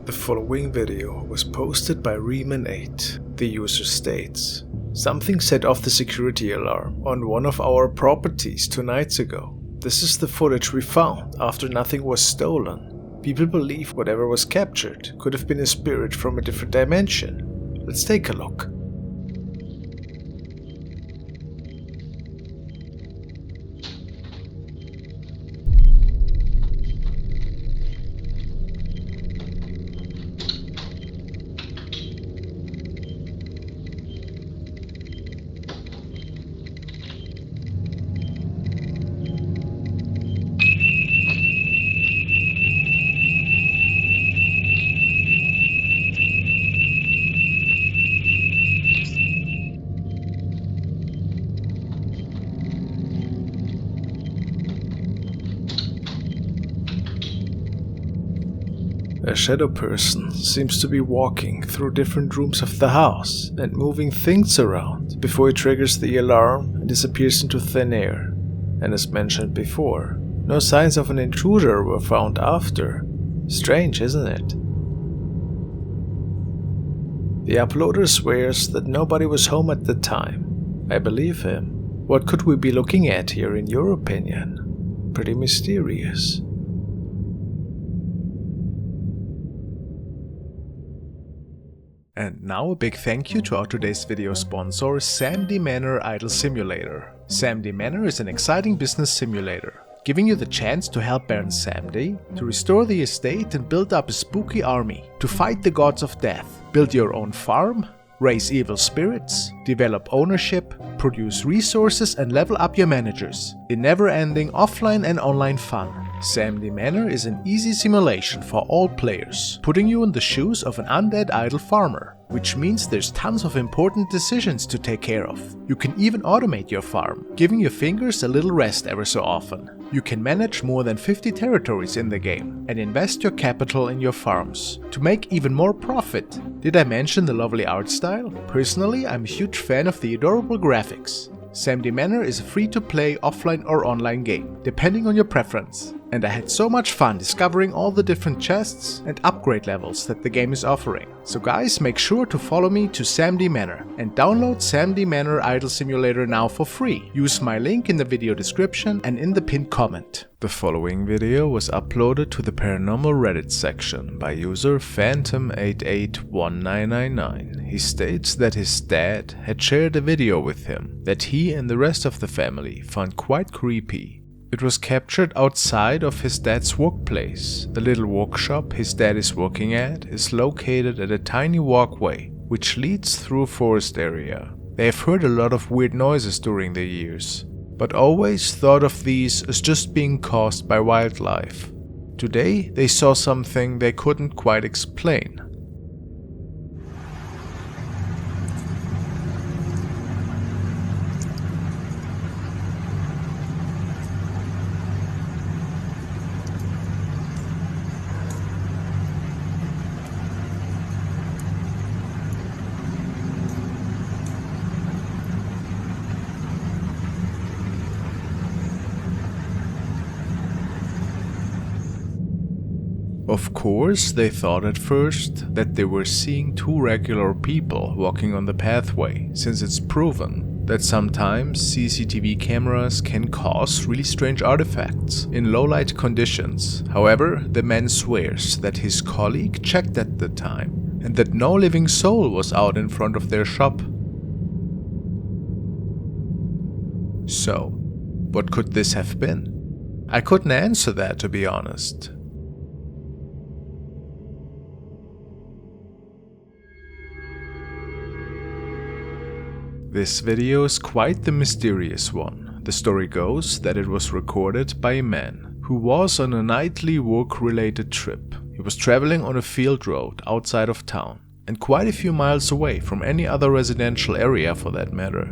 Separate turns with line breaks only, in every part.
The following video was posted by Riemann8. The user states, "Something set off the security alarm on one of our properties 2 nights ago. This is the footage we found after nothing was stolen. People believe whatever was captured could have been a spirit from a different dimension. Let's take a look." A shadow person seems to be walking through different rooms of the house and moving things around before he triggers the alarm and disappears into thin air. And as mentioned before, no signs of an intruder were found after. Strange, isn't it? The uploader swears that nobody was home at the time. I believe him. What could we be looking at here in your opinion? Pretty mysterious. And now a big thank you to our today's video sponsor, Sandy Manor Idle Simulator. Sandy Manor is an exciting business simulator, giving you the chance to help Baron Samdi, to restore the estate and build up a spooky army, to fight the gods of death, build your own farm, raise evil spirits, develop ownership, produce resources and level up your managers in never-ending offline and online fun. Sandy Manor is an easy simulation for all players, putting you in the shoes of an undead idle farmer, which means there's tons of important decisions to take care of. You can even automate your farm, giving your fingers a little rest ever so often. You can manage more than 50 territories in the game and invest your capital in your farms to make even more profit. Did I mention the lovely art style? Personally, I'm a huge fan of the adorable graphics. Sandy Manor is a free-to-play offline or online game, depending on your preference. And I had so much fun discovering all the different chests and upgrade levels that the game is offering. So guys, make sure to follow me to Sandy Manor and download Sandy Manor Idle Simulator now for free. Use my link in the video description and in the pinned comment. The following video was uploaded to the paranormal Reddit section by user Phantom881999. He states that his dad had shared a video with him that he and the rest of the family found quite creepy. It was captured outside of his dad's workplace. The little workshop his dad is working at is located at a tiny walkway which leads through a forest area. They have heard a lot of weird noises during the years, but always thought of these as just being caused by wildlife. Today they saw something they couldn't quite explain. Of course, they thought at first that they were seeing 2 regular people walking on the pathway, since it's proven that sometimes CCTV cameras can cause really strange artifacts in low light conditions. However, the man swears that his colleague checked at the time and that no living soul was out in front of their shop. So, what could this have been? I couldn't answer that, to be honest. This video is quite the mysterious one. The story goes that it was recorded by a man who was on a nightly work-related trip. He was traveling on a field road outside of town and quite a few miles away from any other residential area for that matter.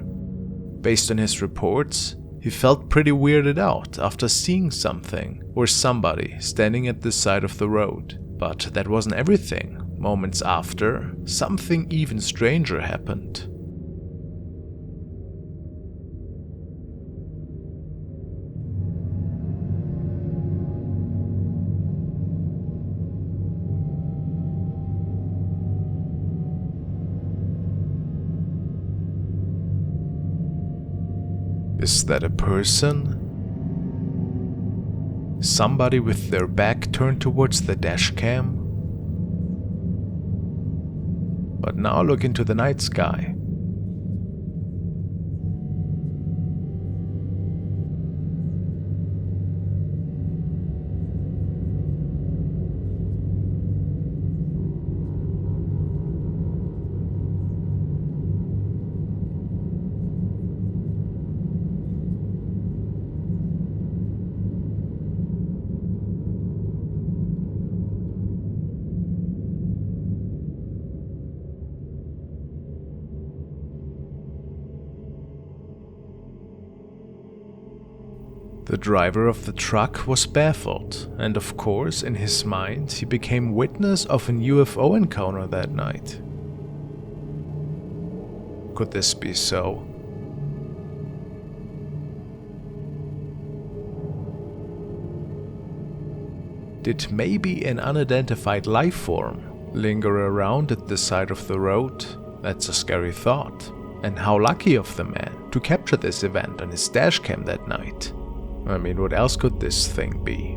Based on his reports, he felt pretty weirded out after seeing something or somebody standing at the side of the road. But that wasn't everything. Moments after, something even stranger happened. Is that a person? Somebody with their back turned towards the dash cam? But now look into the night sky. The driver of the truck was baffled, and of course, in his mind, he became witness of an UFO encounter that night. Could this be so? Did maybe an unidentified life form linger around at the side of the road? That's a scary thought. And how lucky of the man to capture this event on his dashcam that night. I mean, what else could this thing be?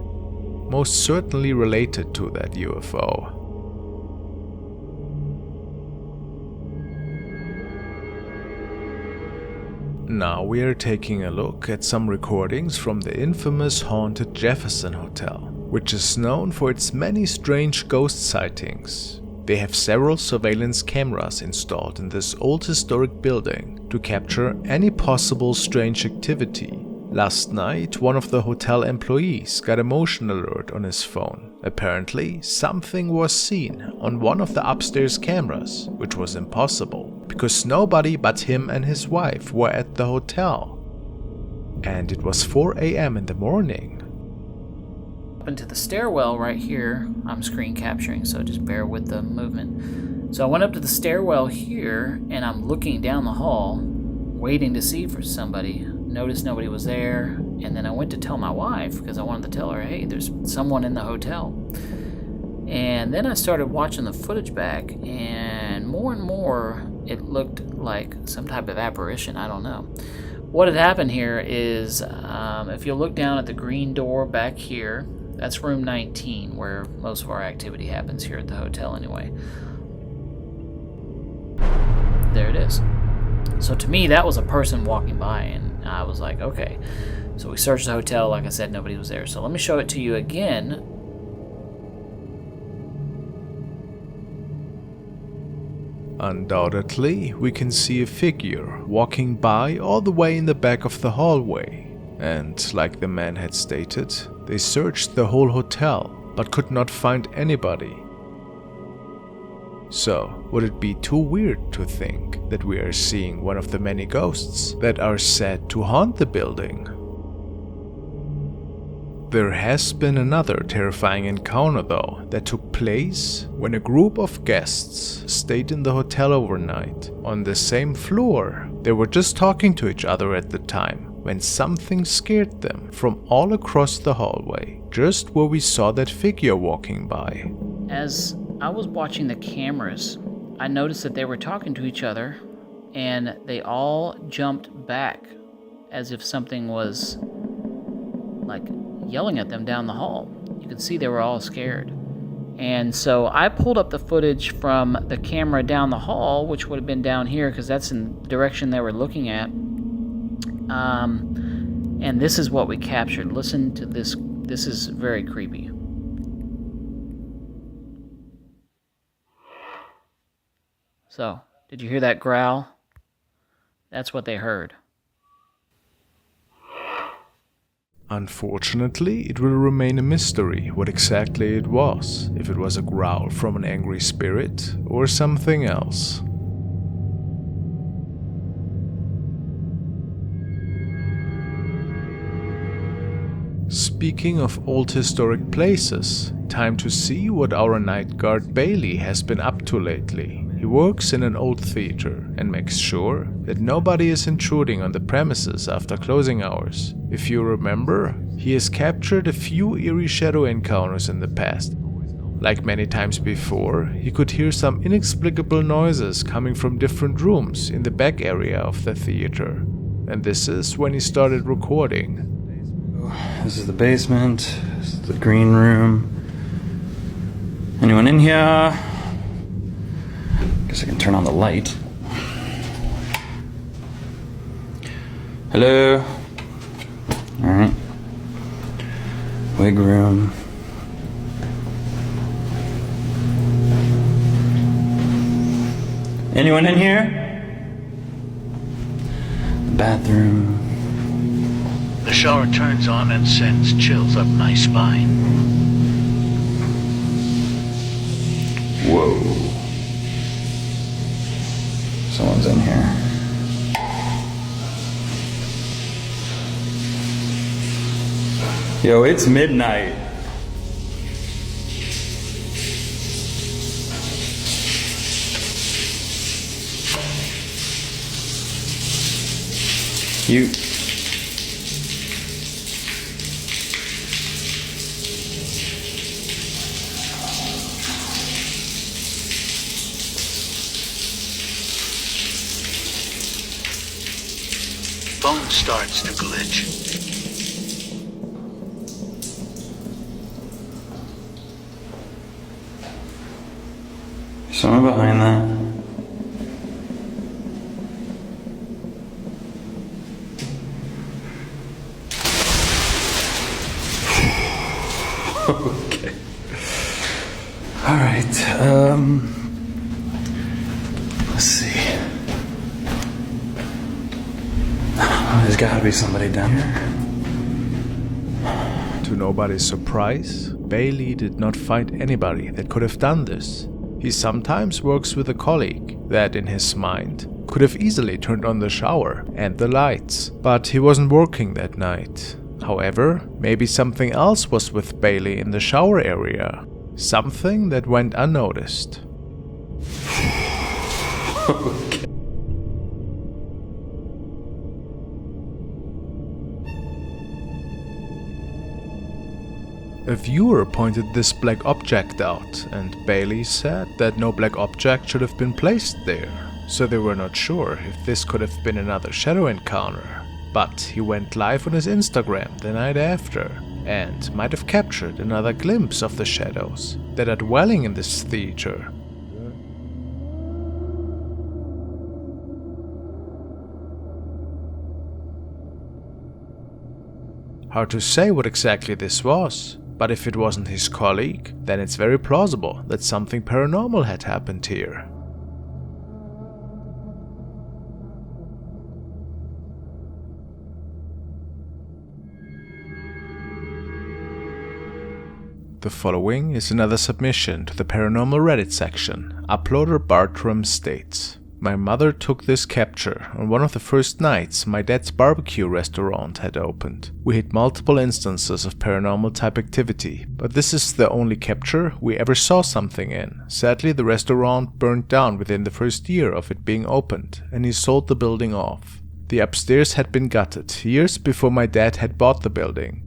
Most certainly related to that UFO. Now we are taking a look at some recordings from the infamous haunted Jefferson Hotel, which is known for its many strange ghost sightings. They have several surveillance cameras installed in this old historic building to capture any possible strange activity. Last night, one of the hotel employees got a motion alert on his phone. Apparently, something was seen on one of the upstairs cameras, which was impossible, because nobody but him and his wife were at the hotel. And it was 4 a.m. in the morning.
Up into the stairwell right here, I'm screen capturing, so just bear with the movement. So I went up to the stairwell here, and I'm looking down the hall, waiting to see for somebody. Noticed nobody was there, and then I went to tell my wife because I wanted to tell her, hey, there's someone in the hotel. And then I started watching the footage back, and more it looked like some type of apparition. I don't know. What had happened here is, if you look down at the green door back here, that's room 19, where most of our activity happens here at the hotel anyway. There it is. So to me, that was a person walking by, and I was like, okay. So we searched the hotel. Like I said, nobody was there. So let me show it to you again.
Undoubtedly, we can see a figure walking by all the way in the back of the hallway. And like the man had stated, they searched the whole hotel, but could not find anybody. So, would it be too weird to think that we are seeing one of the many ghosts that are said to haunt the building? There has been another terrifying encounter though that took place when a group of guests stayed in the hotel overnight. On the same floor, they were just talking to each other at the time when something scared them from all across the hallway, just where we saw that figure walking by.
As I was watching the cameras, I noticed that they were talking to each other, and they all jumped back as if something was like yelling at them down the hall. You could see they were all scared. And so I pulled up the footage from the camera down the hall, which would have been down here because that's in the direction they were looking at. And this is what we captured. Listen to this. This is very creepy. So, did you hear that growl? That's what they heard.
Unfortunately, it will remain a mystery what exactly it was, if it was a growl from an angry spirit or something else. Speaking of old historic places, time to see what our night guard Bailey has been up to lately. He works in an old theater and makes sure that nobody is intruding on the premises after closing hours. If you remember, he has captured a few eerie shadow encounters in the past. Like many times before, he could hear some inexplicable noises coming from different rooms in the back area of the theater. and this is when he started recording.
This is the basement. This is the green room. Anyone in here? Guess I can turn on the light. Hello? Alright. Wig room. Anyone in here? The bathroom.
The shower turns on and sends chills up my spine.
Whoa. Someone's in here. Yo, it's midnight. You...
Phone starts to glitch.
Someone behind that. Okay. All right. Let's see. There's got to be somebody down here.
To nobody's surprise, Bailey did not find anybody that could have done this. He sometimes works with a colleague that, in his mind, could have easily turned on the shower and the lights, but he wasn't working that night. However, maybe something else was with Bailey in the shower area. Something that went unnoticed.
Okay.
A viewer pointed this black object out, and Bailey said that no black object should have been placed there, so they were not sure if this could have been another shadow encounter. But he went live on his Instagram the night after, and might have captured another glimpse of the shadows that are dwelling in this theater. Hard to say what exactly this was, but if it wasn't his colleague, then it's very plausible that something paranormal had happened here. The following is another submission to the paranormal Reddit section. Uploader Bartram states, "My mother took this capture on one of the first nights my dad's barbecue restaurant had opened. We had multiple instances of paranormal type activity, but this is the only capture we ever saw something in. Sadly, the restaurant burned down within the first year of it being opened, and he sold the building off. The upstairs had been gutted years before my dad had bought the building.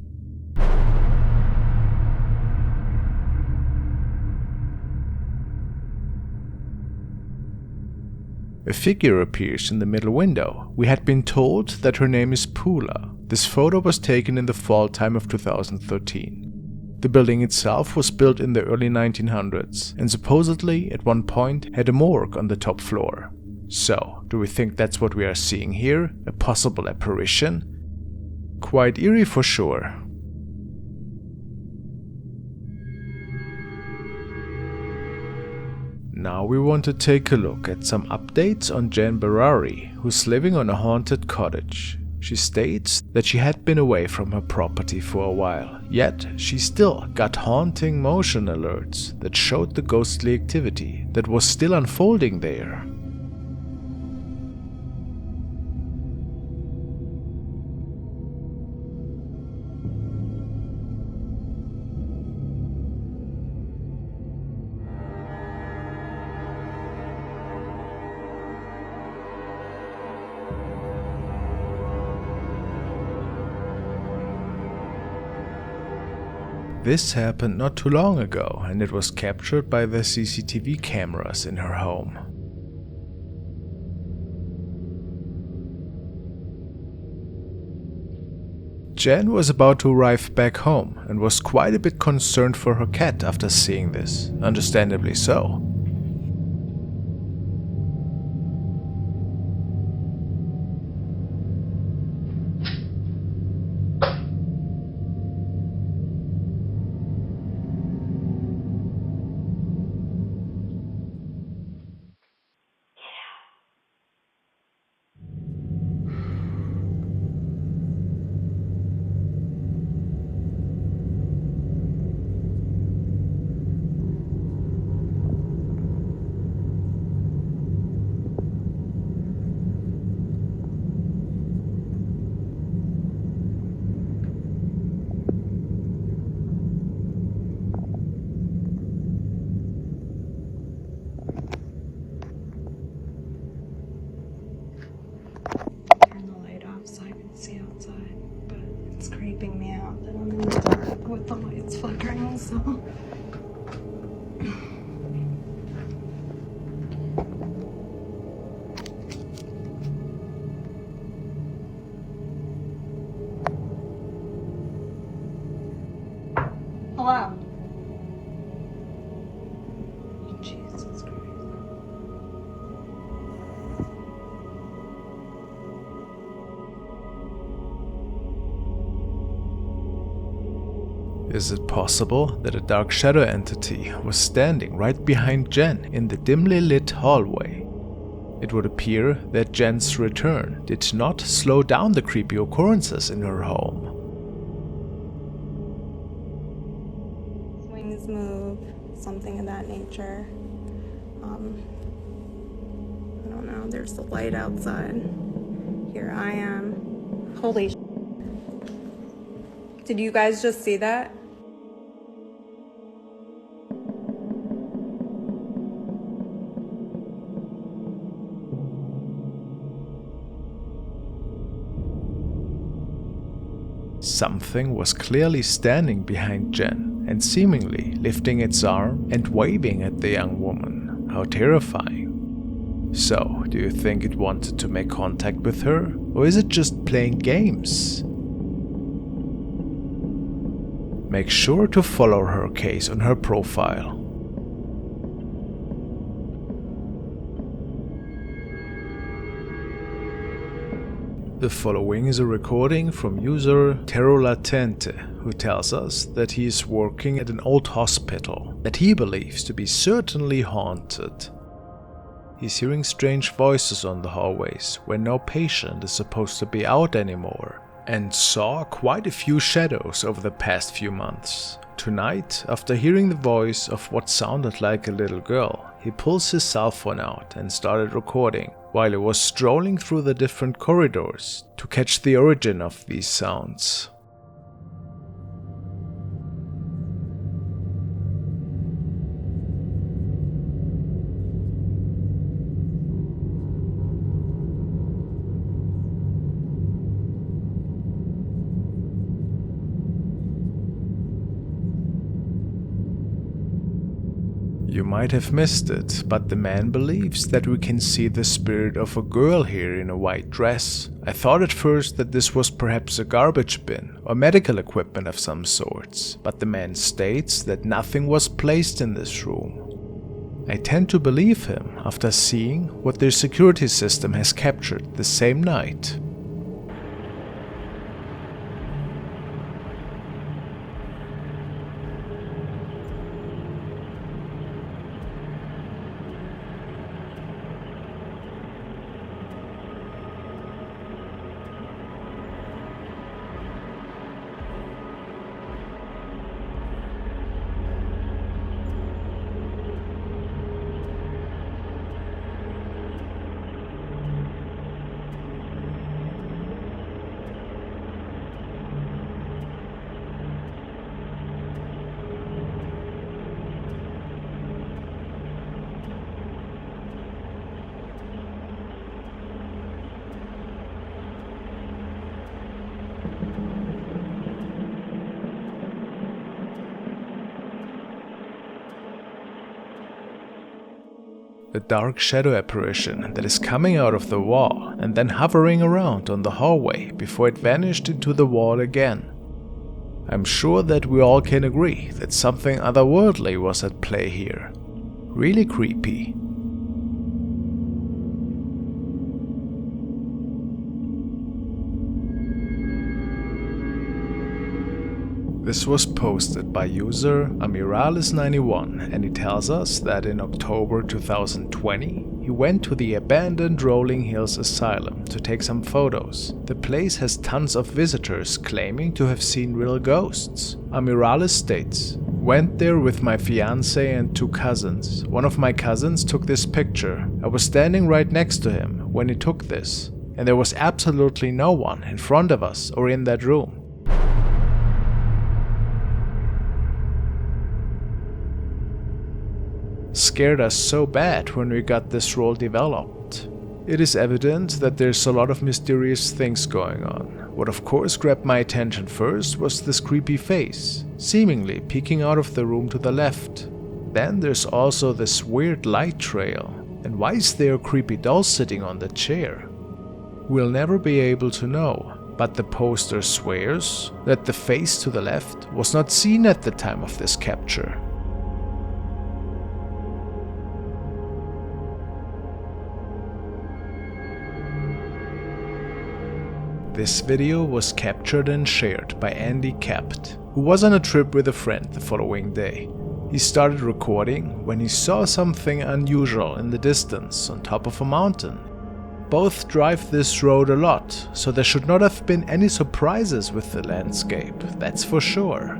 A figure appears in the middle window. We had been told that her name is Pula. This photo was taken in the fall time of 2013. The building itself was built in the early 1900s and supposedly at one point had a morgue on the top floor. So, do we think that's what we are seeing here? A possible apparition? Quite eerie for sure." Now we want to take a look at some updates on Jan Barari, who's living on a haunted cottage. She states that she had been away from her property for a while, yet she still got haunting motion alerts that showed the ghostly activity that was still unfolding there. This happened not too long ago, and it was captured by the CCTV cameras in her home. Jen was about to arrive back home and was quite a bit concerned for her cat after seeing this, understandably so.
Turn the light off so I can see outside, but it's creeping me out that I'm in the dark with the lights flickering, so. Hello. Jesus Christ.
Is it possible that a dark shadow entity was standing right behind Jen in the dimly lit hallway? It would appear that Jen's return did not slow down the creepy occurrences in her home.
Wings move, something of that nature. I don't know, there's the light outside. Here I am. Holy sh**. Did you guys just see that?
Something was clearly standing behind Jen and seemingly lifting its arm and waving at the young woman. How terrifying. So, do you think it wanted to make contact with her, or is it just playing games? Make sure to follow her case on her profile. The following is a recording from user Terrolatente, who tells us that he is working at an old hospital that he believes to be certainly haunted. He's hearing strange voices on the hallways where no patient is supposed to be out anymore, and saw quite a few shadows over the past few months. Tonight, after hearing the voice of what sounded like a little girl, he pulls his cell phone out and started recording while he was strolling through the different corridors to catch the origin of these sounds. You might have missed it, but the man believes that we can see the spirit of a girl here in a white dress. I thought at first that this was perhaps a garbage bin or medical equipment of some sorts, but the man states that nothing was placed in this room. I tend to believe him after seeing what their security system has captured the same night. a dark shadow apparition that is coming out of the wall and then hovering around on the hallway before it vanished into the wall again. I'm sure that we all can agree that something otherworldly was at play here. Really creepy. This was posted by user Amiralis91, and he tells us that in October 2020 he went to the abandoned Rolling Hills Asylum to take some photos. The place has tons of visitors claiming to have seen real ghosts. Amiralis states, "Went there with my fiance and 2 cousins. One of my cousins took this picture. I was standing right next to him when he took this, and there was absolutely no one in front of us or in that room. Scared us so bad when we got this role developed. It is evident that there's a lot of mysterious things going on. What of course grabbed my attention first was this creepy face, seemingly peeking out of the room to the left. Then there's also this weird light trail. And why is there a creepy doll sitting on the chair? We'll never be able to know, but the poster swears that the face to the left was not seen at the time of this capture. This video was captured and shared by Andy Capt, who was on a trip with a friend the following day. He started recording when he saw something unusual in the distance on top of a mountain. Both drive this road a lot, so there should not have been any surprises with the landscape, that's for sure.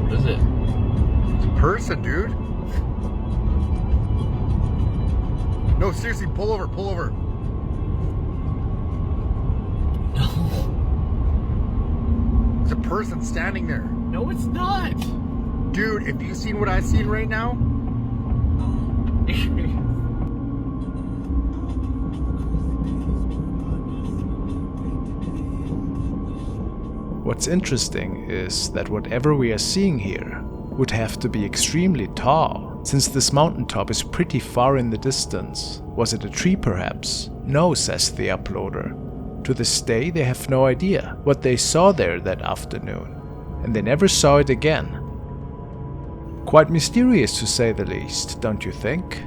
What is it?
It's a person, dude. No, seriously, pull over, pull over. There's a person standing there.
No, it's not.
Dude, if you've seen what I've seen right now.
What's interesting is that whatever we are seeing here would have to be extremely tall, since this mountaintop is pretty far in the distance. Was it a tree perhaps? No, says the uploader. To this day they have no idea what they saw there that afternoon, and they never saw it again. Quite mysterious to say the least, don't you think?